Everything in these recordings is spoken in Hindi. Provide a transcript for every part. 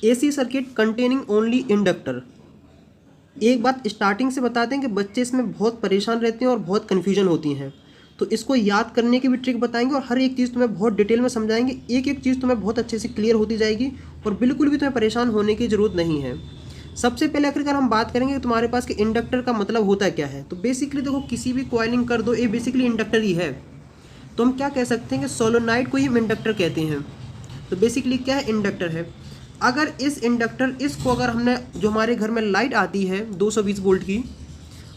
AC circuit containing only inductor. एक बात स्टार्टिंग से बताते हैं कि बच्चे इसमें बहुत परेशान रहते हैं और बहुत कन्फ्यूजन होती हैं, तो इसको याद करने की भी ट्रिक बताएंगे और हर एक चीज़ तुम्हें बहुत डिटेल में समझाएंगे। एक एक चीज़ तुम्हें बहुत अच्छे से क्लियर होती जाएगी और बिल्कुल भी तुम्हें परेशान होने की ज़रूरत नहीं है। सबसे पहले आखिरकार हम बात करेंगे कि तुम्हारे पास कि इंडक्टर का मतलब होता क्या है। तो बेसिकली देखो, किसी भी कॉइलिंग कर दो, ये बेसिकली इंडक्टर ही है। तो हम क्या कह सकते हैं कि सोलोनाइड को ही हम इंडक्टर कहते हैं। तो बेसिकली क्या है, इंडक्टर है। अगर इस इंडक्टर इसको अगर हमने, जो हमारे घर में लाइट आती है 220 वोल्ट की,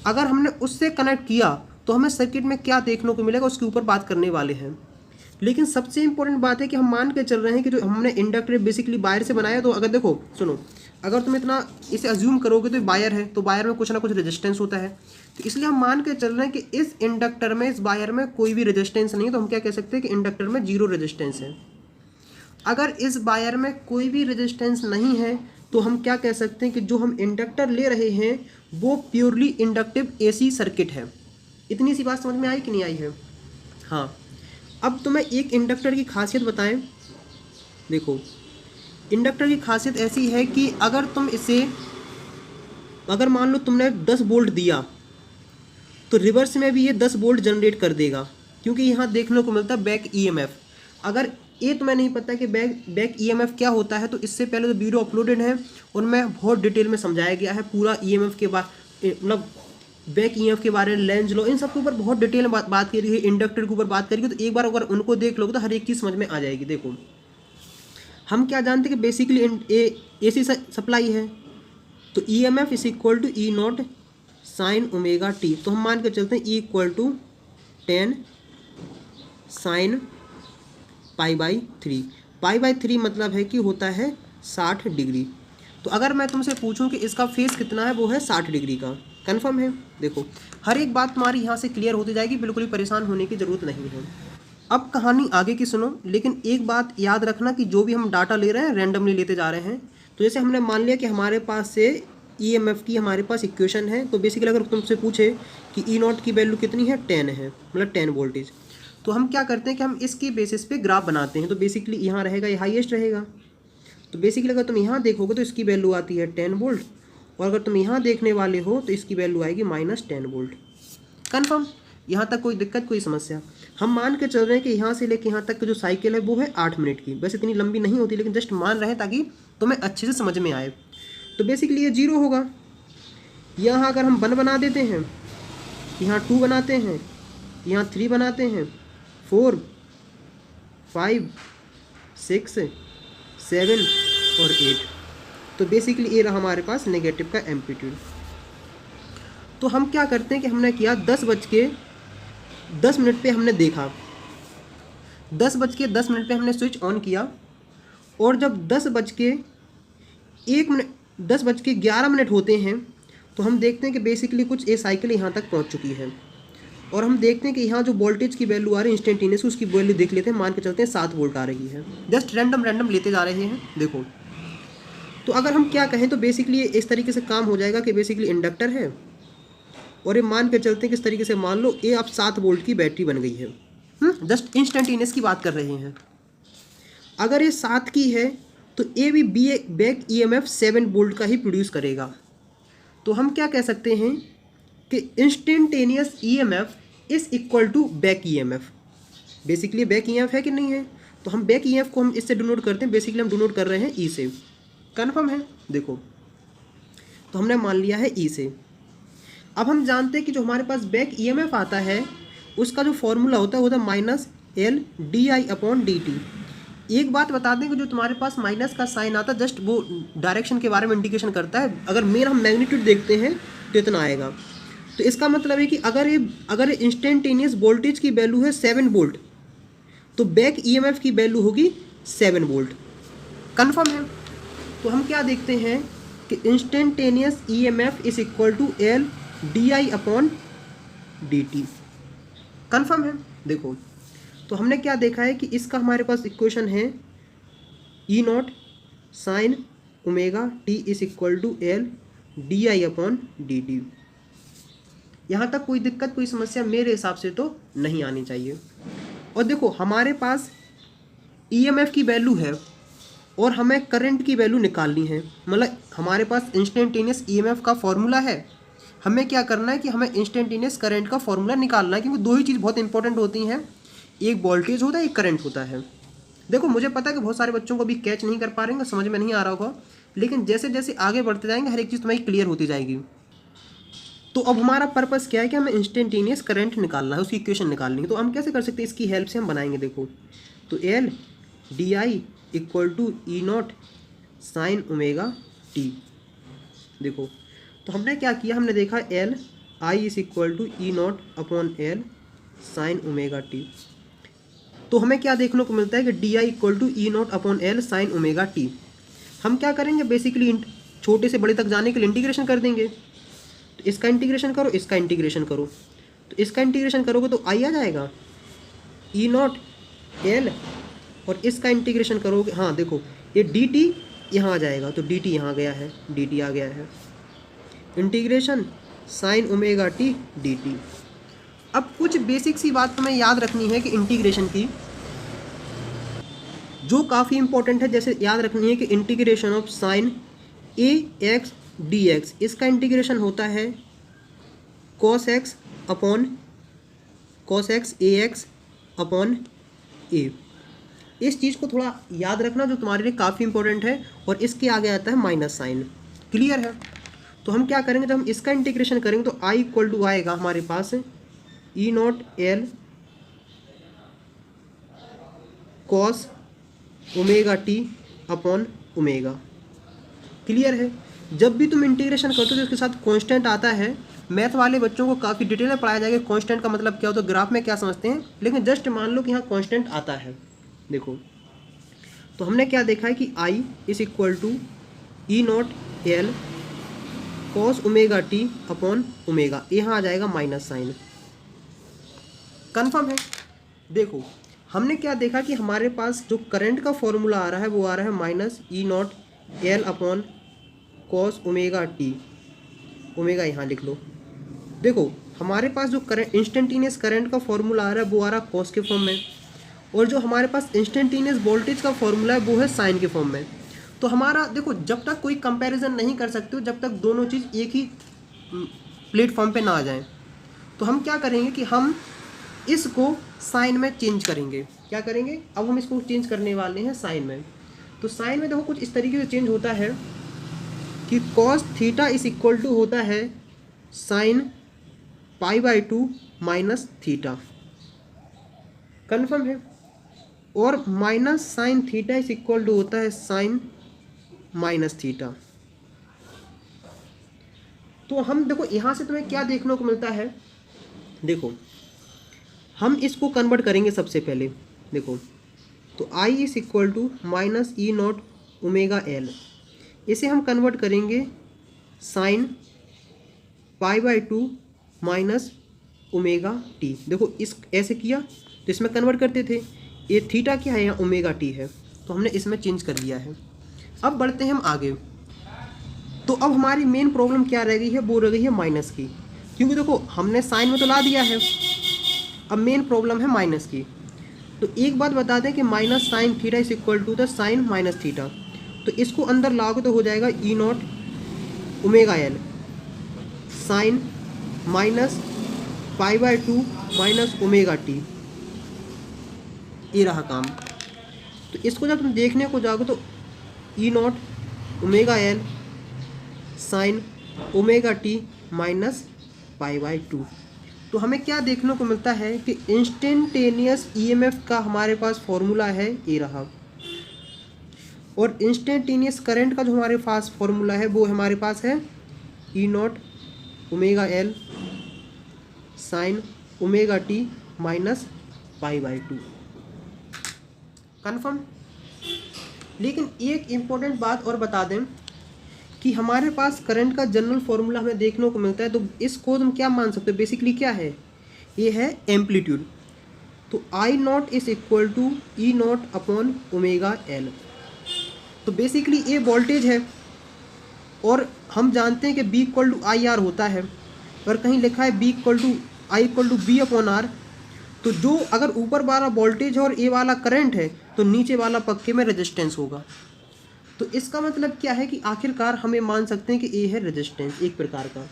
अगर हमने उससे कनेक्ट किया तो हमें सर्किट में क्या देखने को मिलेगा, उसके ऊपर बात करने वाले हैं। लेकिन सबसे इंपॉर्टेंट बात है कि हम मान के चल रहे हैं कि जो हमने इंडक्टर बेसिकली वायर से बनाया। तो अगर देखो सुनो, अगर तुम इतना इसे अज्यूम करोगे तो वायर है, तो वायर में कुछ ना कुछ रेजिस्टेंस होता है। तो इसलिए हम मान के चल रहे हैं कि इस इंडक्टर में, इस वायर में कोई भी रेजिस्टेंस नहीं है। तो हम क्या कह सकते हैं कि इंडक्टर में जीरो रेजिस्टेंस है। अगर इस वायर में कोई भी रेजिस्टेंस नहीं है तो हम क्या कह सकते हैं कि जो हम इंडक्टर ले रहे हैं वो प्योरली इंडक्टिव एसी सर्किट है। इतनी सी बात समझ में आई कि नहीं आई है? हाँ। अब तुम्हें एक इंडक्टर की खासियत बताएं। देखो, इंडक्टर की खासियत ऐसी है कि अगर तुम इसे, अगर मान लो तुमने 10 वोल्ट दिया तो रिवर्स में भी ये 10 वोल्ट जनरेट कर देगा, क्योंकि यहाँ देखने को मिलता है बैक ईएमएफ। अगर ये तुम्हें नहीं पता कि बैक ईएमएफ क्या होता है, तो इससे पहले तो वीडियो अपलोडेड है, उनमें बहुत डिटेल में समझाया गया है पूरा ईएमएफ के बारे, मतलब बैक ईएमएफ के बारे में, लेंज लॉ, इन सब के ऊपर बहुत डिटेल में बात करी है। इंडक्टर के ऊपर बात करी, तो एक बार अगर उनको देख लोगे तो हर एक चीज़ समझ में आ जाएगी। देखो, हम क्या जानते हैं कि बेसिकली एसी सप्लाई है, तो EMF is equal to E naught sine omega T. तो हम मान के चलते हैं E equal to 10 sine pi. Pi मतलब है कि होता है 60 डिग्री। तो अगर मैं तुमसे पूछूं कि इसका फेस कितना है, वो है 60 डिग्री का। कन्फर्म है? देखो, हर एक बात तुम्हारी यहाँ से क्लियर होती जाएगी, बिल्कुल भी परेशान होने की ज़रूरत नहीं है। अब कहानी आगे की सुनो, लेकिन एक बात याद रखना कि जो भी हम डाटा ले रहे हैं रैंडमली लेते जा रहे हैं। तो जैसे हमने मान लिया कि हमारे पास से ईएमएफ की हमारे पास इक्वेशन है, तो बेसिकली अगर तुमसे पूछे कि ई नॉट की वैल्यू कितनी है, 10 है, मतलब 10 वोल्टेज, तो हम क्या करते हैं कि हम इसकी बेसिस पे ग्राफ बनाते हैं। तो बेसिकली यहाँ रहेगा, ये हाईएस्ट रहेगा। तो बेसिकली अगर तुम यहाँ देखोगे तो इसकी वैल्यू आती है 10 वोल्ट, और अगर तुम यहाँ देखने वाले हो तो इसकी वैल्यू आएगी -10 वोल्ट। कन्फर्म? यहाँ तक कोई दिक्कत, कोई समस्या? हम मान के चल रहे हैं कि यहाँ से लेके यहाँ तक की जो साइकिल है वो है 8 मिनट की। वैसे इतनी लंबी नहीं होती, लेकिन जस्ट मान रहे हैं ताकि तुम्हें अच्छे से समझ में आए। तो बेसिकली ये 0 होगा। यहाँ अगर हम 1 बना देते हैं, यहाँ 2 बनाते हैं, यहाँ 3 बनाते हैं, 4 5 6 7 और 8, तो बेसिकली ये रहा हमारे पास नेगेटिव का एम्पलीट्यूड। तो हम क्या करते हैं कि हमने किया 10:10 पे हमने देखा, 10:10 पे हमने स्विच ऑन किया, और जब 10:11 होते हैं तो हम देखते हैं कि बेसिकली कुछ ए साइकिल यहाँ तक पहुँच चुकी है, और हम देखते हैं कि यहाँ जो वोल्टेज की वैल्यू आ रही है इंस्टेंटेनियस, उसकी वैल्यू देख लेते हैं। मान के चलते हैं 7 वोल्ट आ रही है। जस्ट रैंडम लेते जा रहे हैं। देखो, तो अगर हम क्या कहें तो बेसिकली इस तरीके से काम हो जाएगा कि बेसिकली इंडक्टर है, और ये मान के चलते हैं किस तरीके से, मान लो ये अब 7 वोल्ट की बैटरी बन गई है। जस्ट इंस्टेंटेनियस की बात कर रहे हैं। अगर ये 7 की है तो ये भी बैक ईएमएफ 7 वोल्ट का ही प्रोड्यूस करेगा। तो हम क्या कह सकते हैं कि instantaneous EMF is equal to back EMF. Basically back EMF है कि नहीं है? तो हम बैक ईएमएफ को हम इससे डिनोट करते हैं, बेसिकली हम डिनोट कर रहे हैं ई से। कन्फर्म है? देखो, तो हमने मान लिया है ई से। अब हम जानते हैं कि जो हमारे पास बैक ईएमएफ आता है उसका जो फॉर्मूला होता है वो होता है -LdI/dt। एक बात बता दें कि जो तुम्हारे पास माइनस का साइन आता है, जस्ट वो डायरेक्शन के बारे में इंडिकेशन करता है। अगर मेन हम मैग्नीट्यूड देखते हैं तो इतना आएगा। तो इसका मतलब है कि अगर इंस्टेंटेनियस वोल्टेज की वैल्यू है 7 वोल्ट, तो बैक ईएमएफ की वैल्यू होगी 7 वोल्ट। कन्फर्म है? तो हम क्या देखते हैं कि instantaneous EMF is equal to LdI/dt। Confirm है? देखो, तो हमने क्या देखा है कि इसका हमारे पास इक्वेशन है E naught sine omega T is equal to LdI/dt। यहाँ तक कोई दिक्कत, कोई समस्या मेरे हिसाब से तो नहीं आनी चाहिए। और देखो, हमारे पास ईएमएफ की वैल्यू है और हमें करंट की वैल्यू निकालनी है। मतलब हमारे पास इंस्टेंटेनियस ईएमएफ का फॉर्मूला है, हमें क्या करना है कि हमें इंस्टेंटेनियस करंट का फॉर्मूला निकालना है, क्योंकि दो ही चीज़ बहुत इंपॉर्टेंट होती हैं, एक वोल्टेज होता है, एक करंट होता है। देखो मुझे पता है कि बहुत सारे बच्चों को भी कैच नहीं कर पा रहे हैं, समझ में नहीं आ रहा होगा, लेकिन जैसे जैसे आगे बढ़ते जाएंगे हर एक चीज़ तुम्हारी क्लियर होती जाएगी। तो अब हमारा पर्पस क्या है कि हमें इंस्टेंटेनियस करंट निकालना है, उसकी इक्वेशन निकालनी है। तो हम कैसे कर सकते हैं, इसकी हेल्प से हम बनाएंगे। देखो तो L D I equal to E naught sine omega T. देखो तो हमने क्या किया, हमने देखा L I is equal to E naught upon L sine omega T. तो हमें क्या देखने को मिलता है कि D I equal to E naught upon L sine omega T. हम क्या करेंगे, बेसिकली छोटे से बड़े तक जाने के लिए इंटीग्रेशन कर देंगे। तो इसका इंटीग्रेशन करो, इसका इंटीग्रेशन करो, तो इसका इंटीग्रेशन करोगे तो आई आ जाएगा ई नॉट एल, और इसका इंटीग्रेशन करोगे, हाँ देखो ये डी टी यहाँ आ जाएगा, तो डी टी यहाँ गया है, डी टी आ गया है, integration sign omega T D T. अब कुछ बेसिक सी बात हमें याद रखनी है कि इंटीग्रेशन की, जो काफ़ी इंपॉर्टेंट है। जैसे याद रखनी है कि integration of sine A X D X, इसका इंटीग्रेशन होता है cos X upon cos X A X upon A. इस चीज़ को थोड़ा याद रखना, जो तुम्हारे लिए काफ़ी इंपॉर्टेंट है, और इसके आगे आता है माइनस साइन। क्लियर है? तो हम क्या करेंगे, जब हम इसका इंटीग्रेशन करेंगे तो आई इक्वल टू आएगा हमारे पास E naught L cos omega T upon omega. Clear है? जब भी तुम इंटीग्रेशन करते हो तो इसके साथ कांस्टेंट आता है। मैथ वाले बच्चों को काफ़ी डिटेल में पढ़ाया जाएगा कांस्टेंट का मतलब क्या होता है, ग्राफ में क्या समझते हैं, लेकिन जस्ट मान लो कि यहाँ कांस्टेंट आता है। देखो तो हमने क्या देखा है कि I is equal to E naught L cos omega T upon omega, यहाँ आ जाएगा माइनस साइन। कन्फर्म है? देखो हमने क्या देखा कि हमारे पास जो करंट का फॉर्मूला आ रहा है वो आ रहा है minus E naught L upon cos omega T, omega यहाँ लिख लो। देखो हमारे पास जो करंट इंस्टेंटेनियस करंट का फॉर्मूला आ रहा है वो आ रहा है कॉस के फॉर्म में, और जो हमारे पास इंस्टेंटेनियस वोल्टेज का फॉर्मूला है वो है साइन के फॉर्म में। तो हमारा देखो जब तक कोई कंपैरिजन नहीं कर सकते हो, जब तक दोनों चीज़ एक ही प्लेटफॉर्म पे ना आ जाएं, तो हम क्या करेंगे कि हम इसको साइन में चेंज करेंगे। क्या करेंगे, अब हम इसको चेंज करने वाले हैं साइन में। तो साइन में देखो कुछ इस तरीके से चेंज होता है कि cos theta is equal to होता है sine pi by two minus theta. Confirm है? और minus sine theta is equal to होता है साइन माइनस थीटा। तो हम देखो यहाँ से तुम्हें क्या देखने को मिलता है, देखो हम इसको कन्वर्ट करेंगे सबसे पहले। देखो तो I is equal to minus E naught omega L, इसे हम कन्वर्ट करेंगे sine pi by two minus omega T. देखो इस ऐसे किया तो इसमें कन्वर्ट करते थे, ये थीटा क्या है, यहाँ ओमेगा टी है, तो हमने इसमें चेंज कर दिया है। अब बढ़ते हैं हम आगे। तो अब हमारी मेन प्रॉब्लम क्या रह गई है, वो रह गई है माइनस की, क्योंकि देखो हमने साइन में तो ला दिया है, अब मेन प्रॉब्लम है माइनस की। तो एक बात बता दें कि minus sine theta is equal to the sine minus theta, तो इसको अंदर लाओगे तो हो जाएगा E naught omega L sine minus pi by two minus omega T, ये रहा काम। तो इसको जब तुम देखने को जाओगे तो E naught omega L sine omega T minus pi by two. तो हमें क्या देखने को मिलता है कि इंस्टेंटेनियस ईएमएफ का हमारे पास फॉर्मूला है, ये रहा, और इंस्टेंटेनियस करंट का जो हमारे पास फॉर्मूला है वो हमारे पास है E naught omega L sine omega T minus pi by two. Confirm? लेकिन एक इम्पोर्टेंट बात और बता दें कि हमारे पास करंट का जनरल फॉर्मूला हमें देखने को मिलता है, तो इसको तुम क्या मान सकते हो, बेसिकली क्या है, ये है एम्पलीट्यूड। तो I naught is equal to E naught upon omega L. तो बेसिकली ये वोल्टेज है, और हम जानते हैं कि V equal to I R होता है, और कहीं लिखा है V equal to I equal to V upon R. तो जो अगर ऊपर वाला वोल्टेज है और ए वाला करंट है, तो नीचे वाला पक्के में रेजिस्टेंस होगा। तो इसका मतलब क्या है कि आखिरकार हमें मान सकते हैं कि ए है रेजिस्टेंस एक प्रकार का।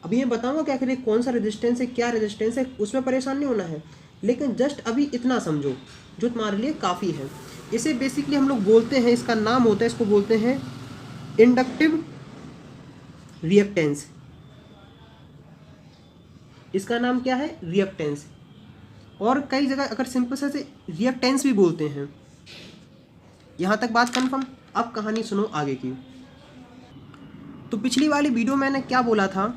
अभी मैं बताऊंगा कि आखिर ये कौन सा रेजिस्टेंस है, क्या रेजिस्टेंस है, उसमें परेशान नहीं होना है, लेकिन जस्ट अभी इतना समझो जो तुम्हारे लिए काफ़ी है। इसे बेसिकली हम लोग बोलते हैं, इसका नाम होता है, इसको बोलते हैं इंडक्टिव रिएक्टेंस। इसका नाम क्या है? रिएक्टेंस। और कई जगह अगर सिंपल से रिएक्टेंस भी बोलते हैं। यहाँ तक बात कन्फर्म। अब कहानी सुनो आगे की। तो पिछली वाली वीडियो मैंने क्या बोला था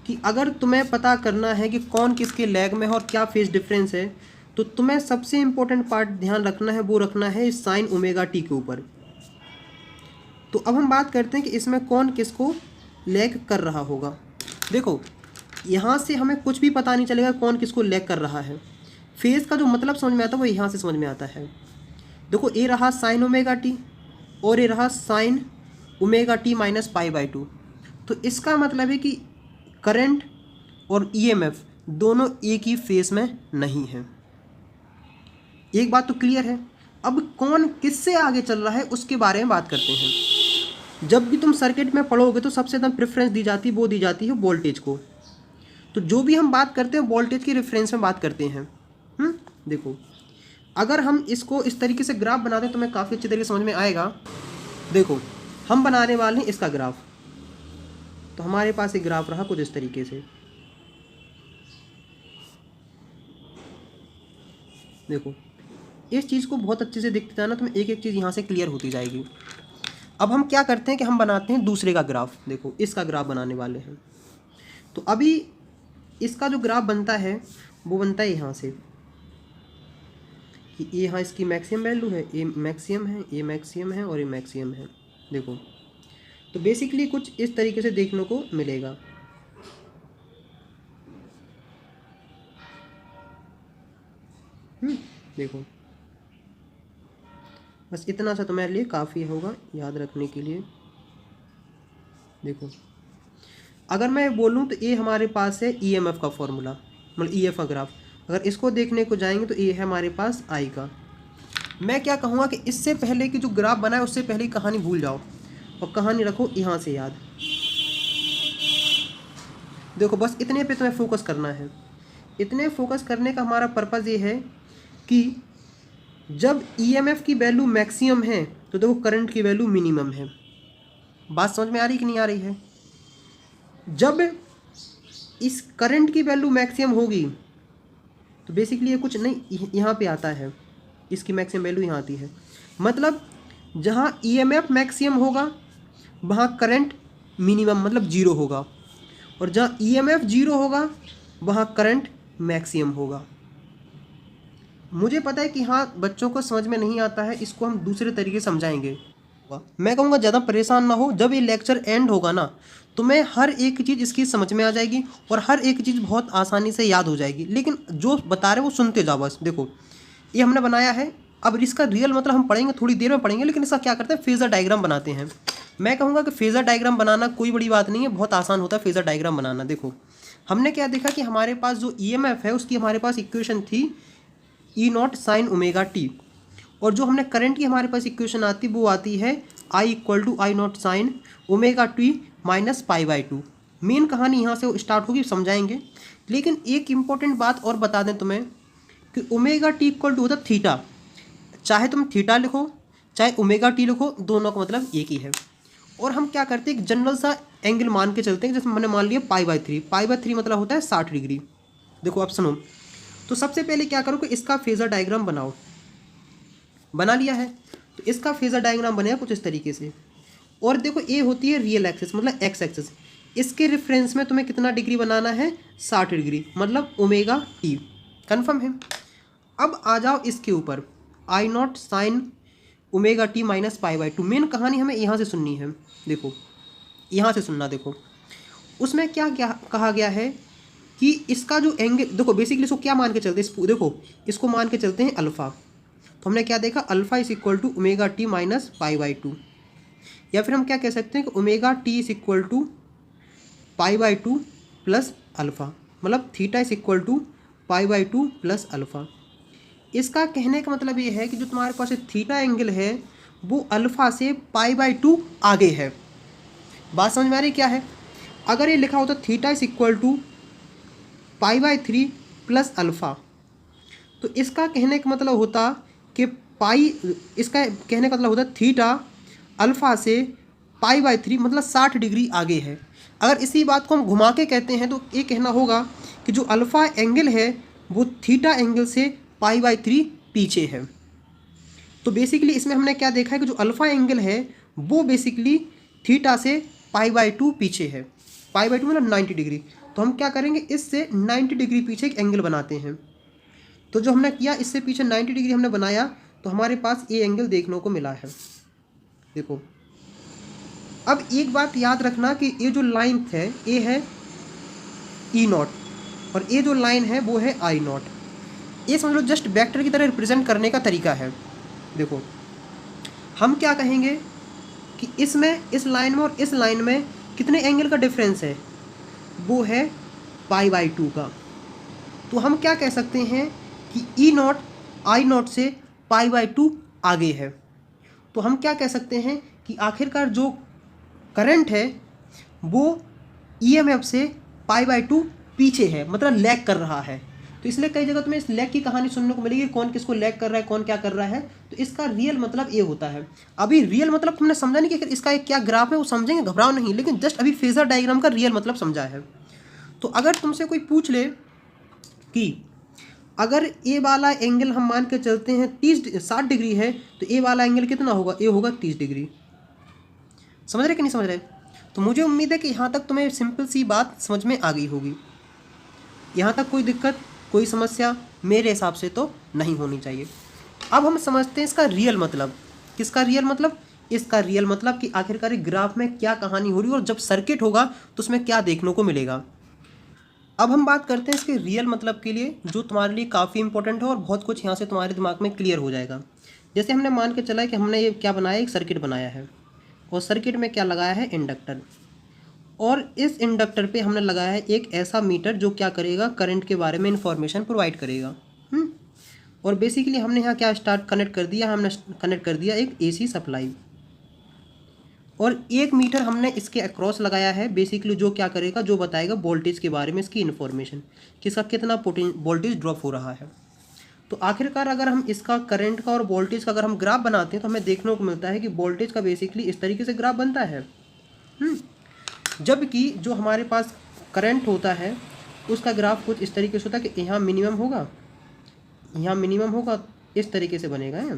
कि अगर तुम्हें पता करना है कि कौन किसके लैग में है और क्या फेज डिफरेंस है, तो तुम्हें सबसे इम्पोर्टेंट पार्ट ध्यान रखना है, वो रखना है साइन ओमेगा टी के ऊपर। तो अब हम बात करते हैं कि इसमें कौन किसको लैग कर रहा होगा। देखो यहाँ से हमें कुछ भी पता नहीं चलेगा कौन किसको लैग कर रहा है। फेज का जो मतलब समझ में आता है वो यहाँ से समझ में आता है। देखो ये रहा साइन ओमेगा टी और ये रहा sign omega T minus pi by two. तो इसका मतलब है कि करंट और ईएमएफ दोनों एक ही फेज में नहीं है। एक बात तो क्लियर है। अब कौन किससे आगे चल रहा है उसके बारे में बात करते हैं। जब भी तुम सर्किट में पढ़ोगे तो सबसे ज़्यादा प्रेफरेंस दी जाती है वोल्टेज को। तो जो भी हम बात करते हैं वोल्टेज की रेफरेंस में बात करते हैं। देखो अगर हम इसको इस तरीके से ग्राफ बनाते हैं तो हमें काफ़ी अच्छी तरीके से समझ में आएगा। देखो हम बनाने वाले हैं इसका ग्राफ। तो हमारे पास एक ग्राफ रहा कुछ इस तरीके से। देखो इस चीज़ को बहुत अच्छे से देखते जाना, तुम्हें एक एक चीज़ यहाँ से क्लियर होती जाएगी। अब हम क्या करते हैं कि हम बनाते हैं दूसरे का ग्राफ। देखो इसका ग्राफ बनाने वाले हैं। तो अभी इसका जो ग्राफ बनता है वो बनता है यहाँ से कि ये यहाँ इसकी मैक्सिमम वैल्यू है, ये मैक्सिमम है, ये मैक्सिमम है और ये मैक्सिमम है। देखो तो बेसिकली कुछ इस तरीके से देखने को मिलेगा। देखो बस इतना सा तुम्हारे लिए काफ़ी होगा याद रखने के लिए। देखो अगर मैं बोलूँ तो ये हमारे पास है ईएमएफ का फॉर्मूला, मतलब ईएफ का ग्राफ। अगर इसको देखने को जाएंगे तो ये है हमारे पास आई का। मैं क्या कहूँगा कि इससे पहले कि जो ग्राफ बनाए उससे पहले ही कहानी भूल जाओ और कहानी रखो यहाँ से याद। देखो बस इतने पे तुम्हें फोकस करना है। इतने फोकस करने का हमारा पर्पज़ ये है कि जब ईएमएफ की वैल्यू मैक्सिमम है तो देखो करंट की वैल्यू मिनिमम है। बात समझ में आ रही कि नहीं आ रही है? जब इस करंट की वैल्यू मैक्सिमम होगी तो बेसिकली ये कुछ नहीं यहाँ पे आता है, इसकी मैक्सिमम वैल्यू यहाँ आती है। मतलब जहाँ ईएमएफ मैक्सिमम होगा वहाँ करंट मिनिमम मतलब जीरो होगा, और जहाँ ईएमएफ जीरो होगा वहाँ करंट मैक्सिमम होगा। मुझे पता है कि हाँ बच्चों को समझ में नहीं आता है, इसको हम दूसरे तरीके से समझाएंगे। मैं कहूँगा ज़्यादा परेशान ना हो, जब ये लेक्चर एंड होगा ना तो मैं हर एक चीज़ इसकी समझ में आ जाएगी और हर एक चीज़ बहुत आसानी से याद हो जाएगी। लेकिन जो बता रहे वो सुनते जाओ बस। देखो ये हमने बनाया है, अब इसका रियल मतलब हम पढ़ेंगे, थोड़ी देर में पढ़ेंगे, लेकिन इसका क्या करते हैं फेज़र डायग्राम बनाते हैं। मैं कहूँगा कि फेज़र डायग्राम बनाना कोई बड़ी बात नहीं है, बहुत आसान होता है फेज़र डायग्राम बनाना। देखो हमने क्या देखा कि हमारे पास जो ईएमएफ है उसकी हमारे पास इक्वेशन थी ई नॉट साइन ओमेगा टी, और जो हमने करंट की हमारे पास इक्वेशन आती वो आती है I equal to I naught sine omega T minus pi by two. Main कहानी यहाँ से स्टार्ट होगी, समझाएंगे। लेकिन एक इम्पॉर्टेंट बात और बता दें तुम्हें कि ओमेगा टी इक्वल टू होता है थीटा। चाहे तुम थीटा लिखो चाहे ओमेगा टी लिखो, दोनों का मतलब एक ही है। और हम क्या करते हैं एक जनरल सा एंगल मान के चलते हैं, जैसे मैंने मान लिया pi by three. Pi by three मतलब होता है 60 डिग्री। देखो अब सुनो, तो सबसे पहले क्या करो कि इसका फेज़र डायग्राम बनाओ। बना लिया है तो इसका फेज़र डायग्राम बनेगा कुछ इस तरीके से। और देखो ये होती है रियल एक्सिस मतलब एक्स एक्सिस। इसके रेफरेंस में तुम्हें कितना डिग्री बनाना है? 60 डिग्री, मतलब ओमेगा टी। कन्फर्म है? अब आ जाओ इसके ऊपर I naught sine omega T minus pi by two. Main कहानी हमें यहाँ से सुननी है। देखो यहाँ से सुनना। देखो उसमें क्या क्या कहा गया है कि इसका जो एंगल, देखो बेसिकली इसको क्या मान के चलते हैं, देखो इसको मान के चलते हैं अल्फ़ा। तो हमने क्या देखा, alpha is equal to omega T minus pi by two, या फिर हम क्या कह सकते हैं कि omega T is equal to pi by two plus alpha, मतलब theta is equal to pi by two plus alpha. इसका कहने का मतलब ये है कि जो तुम्हारे पास थीटा एंगल है वो अल्फ़ा से π/2 आगे है। बात समझ में आ रही क्या है? अगर ये लिखा होता theta is equal to π/3 plus alpha, तो इसका कहने का मतलब होता कि इसका कहने का मतलब होता थीटा अल्फ़ा से π/3 मतलब 60 डिग्री आगे है। अगर इसी बात को हम घुमा के कहते हैं तो ये कहना होगा कि जो अल्फ़ा एंगल है वो थीटा एंगल से π/3 पीछे है। तो बेसिकली इसमें हमने क्या देखा है कि जो अल्फ़ा एंगल है वो बेसिकली थीटा से π/2 पीछे है। π/2 मतलब 90 डिग्री। तो हम क्या करेंगे, इससे 90 डिग्री पीछे एक एंगल बनाते हैं। तो जो हमने किया, इससे पीछे 90 डिग्री हमने बनाया, तो हमारे पास ये एंगल देखने को मिला है। देखो, अब एक बात याद रखना कि ये जो लाइन है ये है E0 और ये जो लाइन है वो है I0। ये समझ लो जस्ट वेक्टर की तरह रिप्रेजेंट करने का तरीका है। देखो, हम क्या कहेंगे कि इसमें, इस लाइन में और इस लाइन में कितने एंगल का डिफरेंस है, वो है π/2 का। तो हम क्या कह सकते हैं कि E0 I0 से π/2 आगे है। तो हम क्या कह सकते हैं कि आखिरकार जो करंट है वो EMF से π/2 पीछे है, मतलब लैग कर रहा है। तो इसलिए कई जगह तुम्हें इस लैग की कहानी सुनने को मिलेगी, कौन किसको लैग कर रहा है, कौन क्या कर रहा है। तो इसका रियल मतलब ये होता है। अभी रियल मतलब तुमने समझा नहीं कि इसका एक क्या ग्राफ है, वो समझेंगे, घबराओ नहीं, लेकिन जस्ट अभी फेजर डायग्राम का रियल मतलब समझा है। तो अगर तुमसे कोई पूछ ले कि अगर ए वाला एंगल हम मान के चलते हैं 60 डिग्री है, तो ए वाला एंगल कितना होगा, ए होगा 30 डिग्री। समझ रहे कि नहीं समझ रहे? तो मुझे उम्मीद है कि यहाँ तक तुम्हें सिंपल सी बात समझ में आ गई होगी। यहाँ तक कोई दिक्कत, कोई समस्या मेरे हिसाब से तो नहीं होनी चाहिए। अब हम समझते हैं इसका रियल मतलब। किसका रियल मतलब? इसका रियल मतलब कि आखिरकार ग्राफ में क्या कहानी हो रही है और जब सर्किट होगा तो उसमें क्या देखने को मिलेगा। अब हम बात करते हैं इसके रियल मतलब के लिए, जो तुम्हारे लिए काफ़ी इंपॉर्टेंट है और बहुत कुछ यहाँ से तुम्हारे दिमाग में क्लियर हो जाएगा। जैसे हमने मान के चला है कि हमने ये क्या बनाया, एक सर्किट बनाया है और सर्किट में क्या लगाया है, इंडक्टर। और इस इंडक्टर पे हमने लगाया है एक ऐसा मीटर जो क्या करेगा, करंट के बारे में इंफॉर्मेशन प्रोवाइड करेगा। और बेसिकली हमने यहाँ क्या कनेक्ट कर दिया, हमने कनेक्ट कर दिया एक AC सप्लाई। और एक मीटर हमने इसके अक्रॉस लगाया है, बेसिकली जो क्या करेगा, जो बताएगा वोल्टेज के बारे में, इसकी इन्फॉर्मेशन कि इसका कितना वोल्टेज ड्रॉप हो रहा है। तो आखिरकार अगर हम इसका करंट का और वोल्टेज का अगर हम ग्राफ बनाते हैं तो हमें देखने को मिलता है कि वोल्टेज का बेसिकली इस तरीके से ग्राफ बनता है। जबकि जो हमारे पास करंट होता है उसका ग्राफ कुछ इस तरीके से होता है कि यहाँ मिनिमम होगा, यहाँ मिनिमम होगा, इस तरीके से बनेगा है।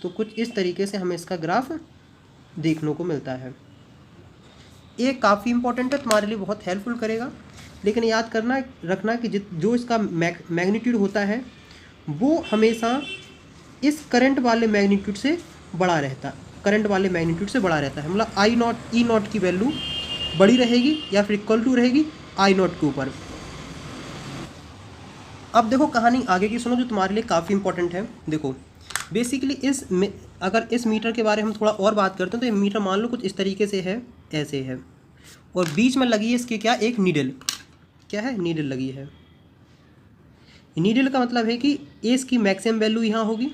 तो कुछ इस तरीके से हमें इसका ग्राफ देखने को मिलता है। ये काफ़ी इंपॉर्टेंट है, तुम्हारे लिए बहुत हेल्पफुल करेगा। लेकिन याद करना रखना कि जो इसका मैग्नीट्यूड होता है वो हमेशा इस करंट वाले मैग्नीट्यूड से बड़ा रहता है, करंट वाले मैग्नीट्यूड से बड़ा रहता है। मतलब I0 E0 की वैल्यू बड़ी रहेगी या फिर इक्वल टू रहेगी I0 के ऊपर। अब देखो कहानी आगे की सुनो जो तुम्हारे लिए काफ़ी इंपॉर्टेंट है। देखो बेसिकली अगर इस मीटर के बारे में हम थोड़ा और बात करते हैं तो ये मीटर मान लो कुछ इस तरीके से है, ऐसे है, और बीच में लगी है इसकी क्या, एक नीडल। क्या है, नीडल लगी है। नीडल का मतलब है कि इसकी मैक्सिमम वैल्यू यहाँ होगी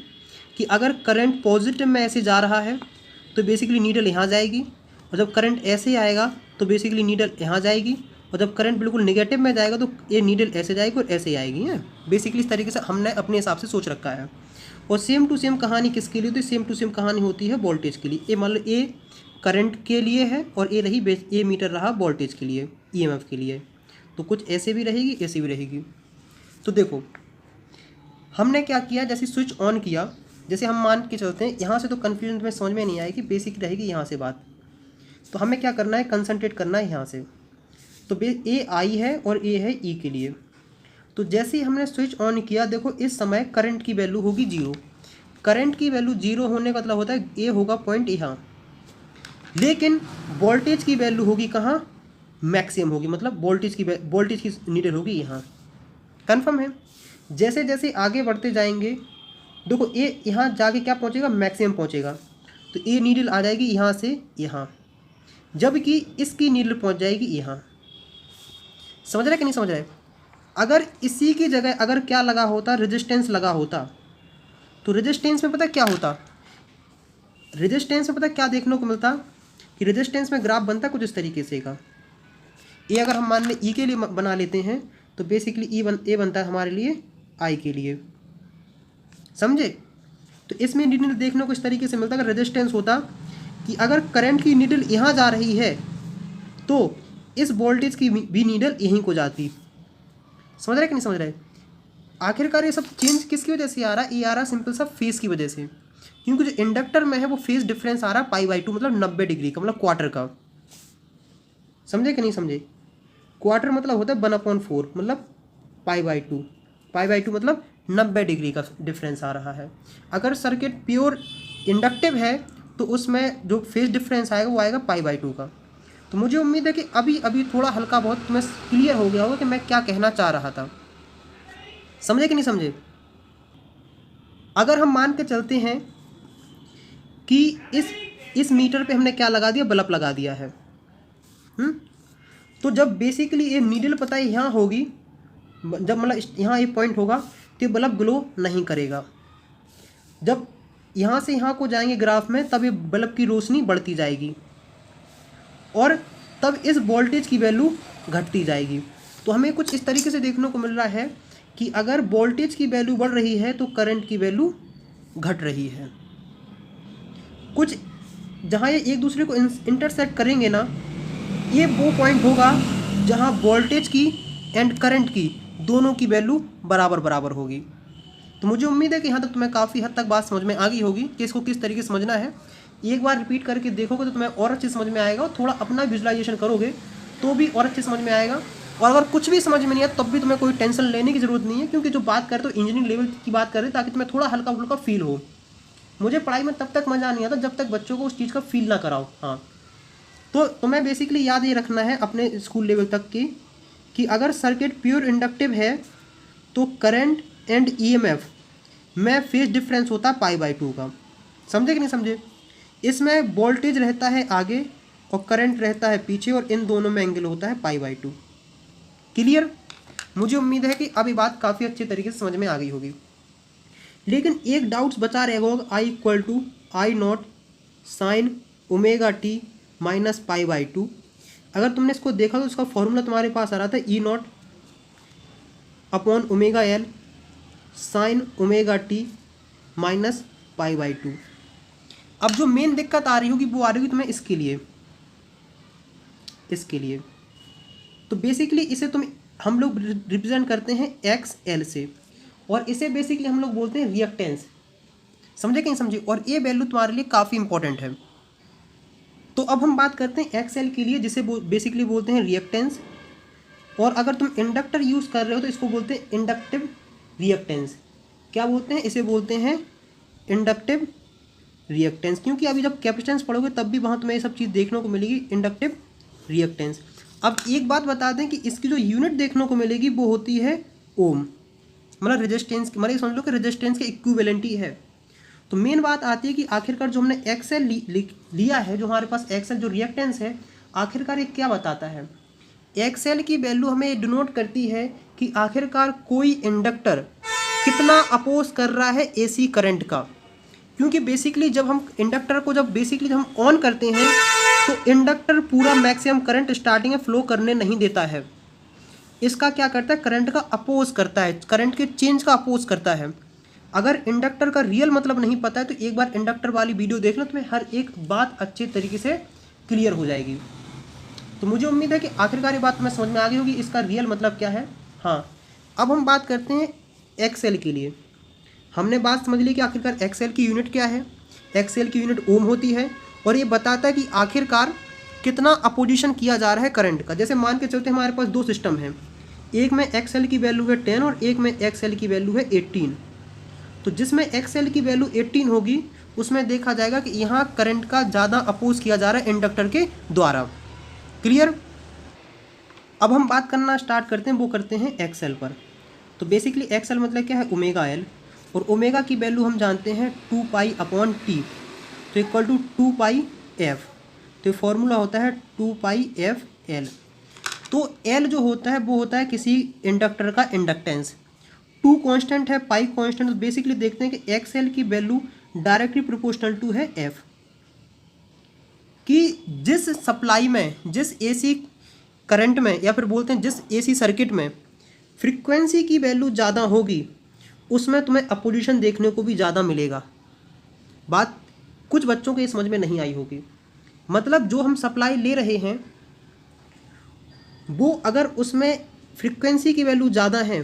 कि अगर करंट पॉजिटिव में ऐसे जा रहा है तो बेसिकली नीडल यहाँ जाएगी, और जब करंट ऐसे आएगा तो बेसिकली नीडल यहाँ जाएगी, और जब करंट बिल्कुल नेगेटिव में जाएगा तो ये नीडल ऐसे जाएगी और ऐसे आएगी है। बेसिकली इस तरीके से हमने अपने हिसाब से सोच रखा है। और सेम टू सेम कहानी किसके लिए होती है, सेम टू सेम कहानी होती है वोल्टेज के लिए। ये मान लो ये करंट के लिए है और ये रही ये मीटर रहा वोल्टेज के लिए, EMF के लिए। तो कुछ ऐसे भी रहेगी, ऐसे भी रहेगी। तो देखो हमने क्या किया, जैसे स्विच ऑन किया, जैसे हम मान के चलते हैं यहाँ से, तो कन्फ्यूजन तुम्हें समझ में नहीं आएगी, बेसिक रहेगी यहाँ से बात। तो हमें क्या करना है, कंसंट्रेट करना है यहाँ से। तो ये I है और ये है E के लिए। तो जैसे ही हमने स्विच ऑन किया, देखो इस समय करंट की वैल्यू होगी 0। करंट की वैल्यू 0 होने का मतलब होता है ये होगा पॉइंट यहाँ, लेकिन वोल्टेज की वैल्यू होगी कहाँ, मैक्सिमम होगी, मतलब वोल्टेज की नीडल होगी यहाँ। कन्फर्म है? जैसे जैसे आगे बढ़ते जाएंगे देखो ये यहाँ जाके क्या पहुँचेगा, मैक्सिमम पहुँचेगा। तो ये नीडल आ जाएगी यहाँ से यहाँ, जबकि इसकी नीडल पहुँच जाएगी यहाँ। समझ रहे कि नहीं समझ रहे? अगर इसी की जगह अगर क्या लगा होता, रेजिस्टेंस लगा होता, तो रेजिस्टेंस में पता क्या होता, रेजिस्टेंस में पता है क्या देखने को मिलता कि रेजिस्टेंस में ग्राफ बनता कुछ इस तरीके से का। ए अगर हम मान लें ई के लिए बना लेते हैं तो बेसिकली ए बनता है हमारे लिए आई के लिए, समझे। तो इसमें नीडल देखने को इस तरीके से मिलता, अगर रेजिस्टेंस होता कि अगर करंट की नीडल यहाँ जा रही है तो इस वोल्टेज की भी नीडल यहीं को जाती। समझ रहे कि नहीं समझ रहे। आखिरकार ये सब चेंज किसकी वजह से आ रहा है, ये आ रहा सिंपल सा फेस की वजह से, क्योंकि जो इंडक्टर में है वो फेस डिफरेंस आ रहा है π/2 मतलब 90 डिग्री का, मतलब क्वार्टर का। समझे कि नहीं समझे। क्वार्टर मतलब होता है 1/4 मतलब π/2, π/2 मतलब 90 डिग्री का डिफरेंस आ रहा है। अगर सर्किट प्योर इंडक्टिव है तो उसमें जो फेज डिफरेंस आएगा वो आएगा π/2 का। तो मुझे उम्मीद है कि अभी थोड़ा हल्का बहुत तुम्हें क्लियर हो गया होगा कि मैं क्या कहना चाह रहा था। समझे कि नहीं समझे। अगर हम मान के चलते हैं कि इस मीटर पे हमने क्या लगा दिया, बल्ब लगा दिया है, तो जब बेसिकली ये नीडल पता है यहाँ होगी, जब मतलब यहाँ ये पॉइंट होगा तो ये बल्ब ग्लो नहीं करेगा। जब यहाँ से यहाँ को जाएंगे ग्राफ में तब ये बल्ब की रोशनी बढ़ती जाएगी और तब इस वोल्टेज की वैल्यू घटती जाएगी। तो हमें कुछ इस तरीके से देखने को मिल रहा है कि अगर वोल्टेज की वैल्यू बढ़ रही है तो करंट की वैल्यू घट रही है। कुछ जहाँ ये एक दूसरे को इंटरसेक्ट करेंगे ना, ये वो पॉइंट होगा जहाँ वोल्टेज की एंड करंट की दोनों की वैल्यू बराबर बराबर होगी। तो मुझे उम्मीद है कि यहाँ तक तुम्हें काफ़ी हद तक बात समझ में आ गई होगी कि इसको किस तरीके से समझना है। एक बार रिपीट करके देखोगे तो तुम्हें और अच्छी समझ में आएगा, और थोड़ा अपना विजुलाइजेशन करोगे तो भी और अच्छी समझ में आएगा। और अगर कुछ भी समझ में नहीं आया तब भी तुम्हें कोई टेंशन लेने की ज़रूरत नहीं है, क्योंकि जो बात करते हो इंजीनियरिंग लेवल की बात कर रहे हैं ताकि तुम्हें थोड़ा हल्का फुल्का फील हो। मुझे पढ़ाई में तब तक मज़ा नहीं आता जब तक बच्चों को उस चीज़ का फील ना कराओ। हाँ, तो तुम्हें बेसिकली याद ये रखना है अपने स्कूल लेवल तक की कि अगर सर्किट प्योर इंडक्टिव है तो करंट एंड ईएमएफ में फेज डिफरेंस होता है π/2 का। समझे कि नहीं समझे। इसमें वोल्टेज रहता है आगे और करंट रहता है पीछे, और इन दोनों में एंगल होता है π/2। क्लियर। मुझे उम्मीद है कि अब ये बात काफ़ी अच्छे तरीके से समझ में आ गई होगी। लेकिन एक डाउट्स बचा रहेगा होगा, I=I0 sin ωt माइनस π/2। अगर तुमने इसको देखा तो उसका फॉर्मूला तुम्हारे पास आ रहा था E0 upon ωL sin ωt minus π/2। अब जो मेन दिक्कत आ रही होगी वो आ रही होगी तुम्हें इसके लिए। तो बेसिकली इसे हम लोग रिप्रेजेंट करते हैं XL से, और इसे बेसिकली हम लोग बोलते हैं रिएक्टेंस। समझे कि नहीं समझे। और ये वैल्यू तुम्हारे लिए काफ़ी इंपॉर्टेंट है। तो अब हम बात करते हैं XL के लिए, जिसे बेसिकली बोलते हैं रिएक्टेंस। और अगर तुम इंडक्टर यूज़ कर रहे हो तो इसको बोलते हैं इंडक्टिव रिएक्टेंस। क्या बोलते हैं, इसे बोलते हैं इंडक्टिव रिएक्टेंस, क्योंकि अभी जब कैपेसिटेंस पढ़ोगे तब भी वहाँ तुम्हें ये सब चीज़ देखने को मिलेगी, इंडक्टिव रिएक्टेंस। अब एक बात बता दें कि इसकी जो यूनिट देखने को मिलेगी वो होती है ओम, मतलब रेजिस्टेंस, मतलब समझ लो कि रेजिस्टेंस के इक्विवेलेंट ही है। तो मेन बात आती है कि आखिरकार जो हमने XL लिया है, जो हमारे पास XL जो रिएक्टेंस है, आखिरकार ये क्या बताता है। XL की वैल्यू हमें डिनोट करती है कि आखिरकार कोई इंडक्टर कितना अपोज कर रहा है AC करंट का। क्योंकि बेसिकली जब हम इंडक्टर को जब हम ऑन करते हैं तो इंडक्टर पूरा मैक्सिमम करंट स्टार्टिंग में फ्लो करने नहीं देता है। इसका क्या करता है, करंट का अपोज करता है, करंट के चेंज का अपोज करता है। अगर इंडक्टर का रियल मतलब नहीं पता है तो एक बार इंडक्टर वाली वीडियो देख लो, तुम्हें हर एक बात अच्छे तरीके से क्लियर हो जाएगी। तो मुझे उम्मीद है कि आखिरकार ये बात तुम्हें समझ में आ गई होगी इसका रियल मतलब क्या है। हाँ, अब हम बात करते हैं XL के लिए। हमने बात समझ ली कि आखिरकार XL की यूनिट क्या है। XL की यूनिट ओम होती है, और ये बताता है कि आखिरकार कितना अपोजिशन किया जा रहा है करंट का। जैसे मान के चलते हमारे पास दो सिस्टम हैं, एक में XL की वैल्यू है 10 और एक में XL की वैल्यू है 18। तो जिसमें XL की वैल्यू 18 होगी उसमें देखा जाएगा कि यहाँ करंट का ज़्यादा अपोज किया जा रहा है इंडक्टर के द्वारा। क्लियर। अब हम बात करना स्टार्ट करते हैं, वो करते हैं XL पर। तो बेसिकली XL मतलब क्या है, ωL, और ओमेगा की वैल्यू हम जानते हैं 2π/T, तो इक्वल टू 2πf। तो ये फॉर्मूला होता है 2πfL। तो L जो होता है वो होता है किसी इंडक्टर का इंडक्टेंस, 2 कांस्टेंट है, पाई कांस्टेंट। तो बेसिकली देखते हैं कि XL की वैल्यू डायरेक्टली प्रोपोर्शनल टू है F। कि जिस सप्लाई में, जिस एसी करंट में, या फिर बोलते हैं जिस एसी सर्किट में फ्रीक्वेंसी की वैल्यू ज़्यादा होगी उसमें तुम्हें अपोजिशन देखने को भी ज़्यादा मिलेगा। बात कुछ बच्चों को ये समझ में नहीं आई होगी। मतलब जो हम सप्लाई ले रहे हैं वो अगर उसमें फ्रीक्वेंसी की वैल्यू ज़्यादा है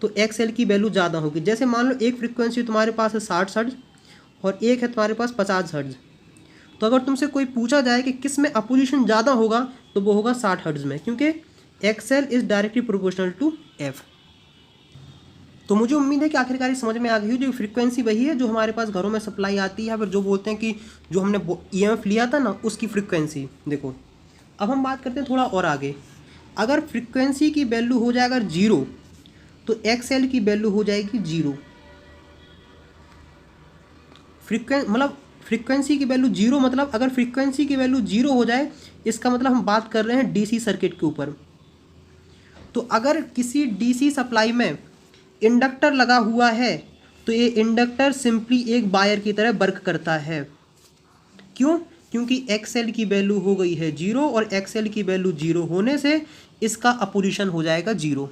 तो एक्सएल की वैल्यू ज़्यादा होगी। जैसे मान लो एक फ्रीक्वेंसी तुम्हारे पास है 60 हर्ट्ज और एक है तुम्हारे पास 50 हर्ट्ज, तो अगर तुमसे कोई पूछा जाए कि किस में अपोजिशन ज़्यादा होगा तो वो होगा 60 हर्ट्ज में, क्योंकि XL is directly proportional to F. तो मुझे उम्मीद है कि आखिरकार समझ में आ गई हो। जो फ्रीक्वेंसी वही है जो हमारे पास घरों में सप्लाई आती है, फिर जो बोलते हैं कि जो हमने ईएमएफ लिया था ना उसकी फ्रीक्वेंसी। देखो अब हम बात करते हैं थोड़ा और आगे। अगर फ्रीक्वेंसी की वैल्यू हो जाए अगर 0 तो एक्सएल की वैल्यू हो जाएगी 0। फ्रीक्वेंसी की वैल्यू 0 मतलब अगर फ्रीक्वेंसी की वैल्यू 0 हो जाए इसका मतलब हम बात कर रहे हैं डीसी सर्किट के ऊपर। तो अगर किसी डीसी सप्लाई में इंडक्टर लगा हुआ है तो ये इंडक्टर सिंपली एक वायर की तरह वर्क करता है। क्यों? क्योंकि एक्सएल की वैल्यू हो गई है 0 और एक्सएल की वैल्यू 0 होने से इसका अपोजिशन हो जाएगा 0।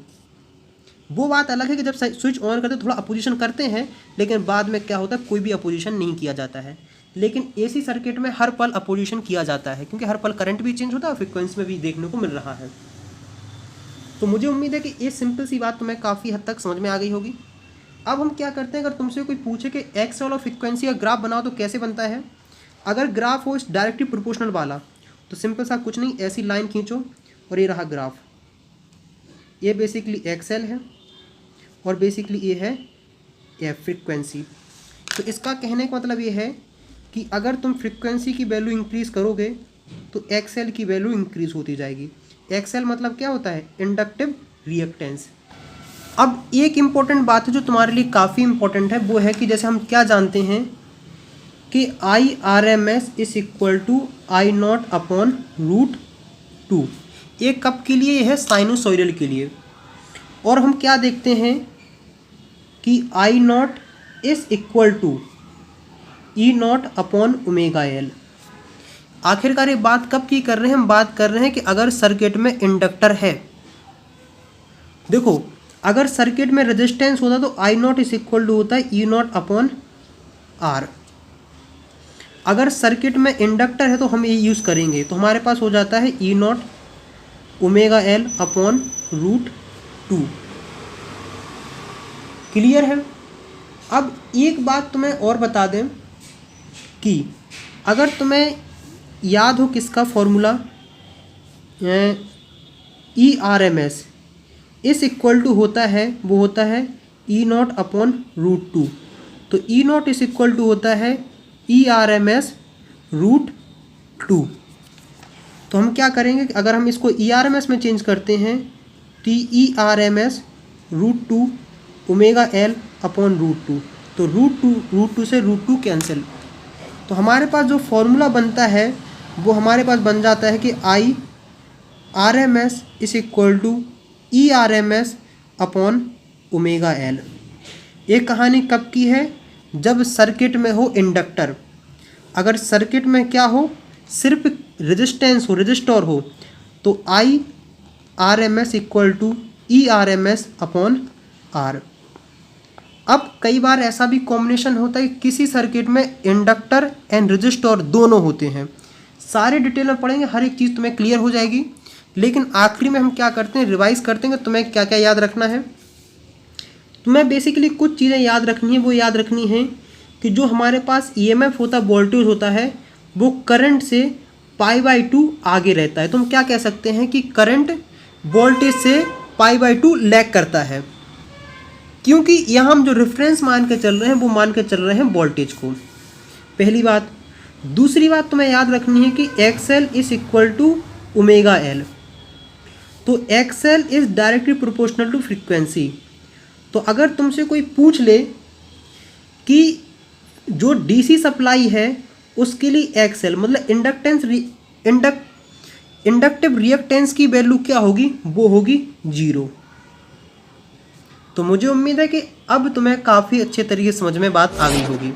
वो बात अलग है कि जब स्विच ऑन करते थोड़ा अपोजिशन करते हैं, लेकिन बाद में क्या होता है कोई भी अपोजिशन नहीं किया जाता है। लेकिन एसी सर्किट में हर पल अपोजिशन किया जाता है, क्योंकि हर पल करंट भी चेंज होता है और फ्रीक्वेंसी में भी देखने को मिल रहा है। तो मुझे उम्मीद है कि ये सिंपल सी बात तुम्हें काफ़ी हद तक समझ में आ गई होगी। अब हम क्या करते हैं, अगर तुमसे कोई पूछे कि एक्सएल और फ्रीक्वेंसी का ग्राफ बनाओ तो कैसे बनता है। अगर ग्राफ हो डायरेक्टली प्रोपोर्शनल वाला तो सिंपल सा कुछ नहीं, ऐसी लाइन खींचो और ये रहा ग्राफ। ये बेसिकली एक्सएल है और बेसिकली ये है एफ फ्रीक्वेंसी। तो इसका कहने का मतलब ये है कि अगर तुम फ्रीक्वेंसी की वैल्यू इंक्रीज़ करोगे तो एक्सएल की वैल्यू इंक्रीज़ होती जाएगी। एक्सएल मतलब क्या होता है? Inductive reactance. अब एक इम्पॉर्टेंट बात है जो तुम्हारे लिए काफ़ी इम्पॉर्टेंट है, वो है कि जैसे हम क्या जानते हैं कि I R M S is equal to I naught upon √2। एक कब के लिए है? साइनोसॉइडल के लिए। और हम क्या देखते हैं कि I naught is equal to E naught upon omega L. आखिरकार ये बात कब की कर रहे हैं? हम बात कर रहे हैं कि अगर सर्किट में इंडक्टर है, देखो अगर सर्किट में रेजिस्टेंस होता तो I naught is equal to होता है ई नॉट अपॉन आर। अगर सर्किट में इंडक्टर है तो हम ये यूज़ करेंगे, तो हमारे पास हो जाता है E naught omega L upon √2। Clear है? अब एक बात तुम्हें और बता दें कि अगर तुम्हें याद हो किसका formula, E R M S is equal to होता है, वो होता है ई नॉट अपॉन √2। तो ई नॉट इस इक्वल टू होता है ई आर एम एस √2। तो हम क्या करेंगे, अगर हम इसको ई आर एम एस में चेंज करते हैं तो E R M S √2 omega L upon √2। तो √2 से √2 कैंसिल। तो हमारे पास जो फॉर्मूला बनता है वो हमारे पास बन जाता है कि I R M S is equal to E R M S upon omega L. ये कहानी कब की है? जब सर्किट में हो इंडक्टर। अगर सर्किट में क्या हो, सिर्फ रेजिस्टेंस हो, रजिस्टर हो, तो I R M S equal to E R M S upon R. अब कई बार ऐसा भी कॉम्बिनेशन होता है किसी सर्किट में इंडक्टर एंड रजिस्टर दोनों होते हैं। सारे डिटेल में पढ़ेंगे, हर एक चीज़ तुम्हें क्लियर हो जाएगी। लेकिन आखिरी में हम क्या करते हैं, रिवाइज करते हैं कि तुम्हें क्या क्या याद रखना है। तुम्हें बेसिकली कुछ चीज़ें याद रखनी है। वो याद रखनी है कि जो हमारे पास ईएमएफ होता है, वोल्टेज होता है, वो करंट से π/2 आगे रहता है। तो हम क्या कह सकते हैं कि करंट वोल्टेज से π/2 लैग करता है, क्योंकि यहाँ हम जो रेफरेंस मान के चल रहे हैं वो मान के चल रहे हैं वोल्टेज को। पहली बात। दूसरी बात तुम्हें याद रखनी है कि X L is equal to omega L. तो X L is directly proportional to frequency. तो अगर तुमसे कोई पूछ ले कि जो डीसी सप्लाई है उसके लिए एक्सएल मतलब इंडक्टिव रिएक्टेंस की वैल्यू क्या होगी, वो होगी 0। तो मुझे उम्मीद है कि अब तुम्हें काफ़ी अच्छे तरीके से समझ में बात आ गई होगी।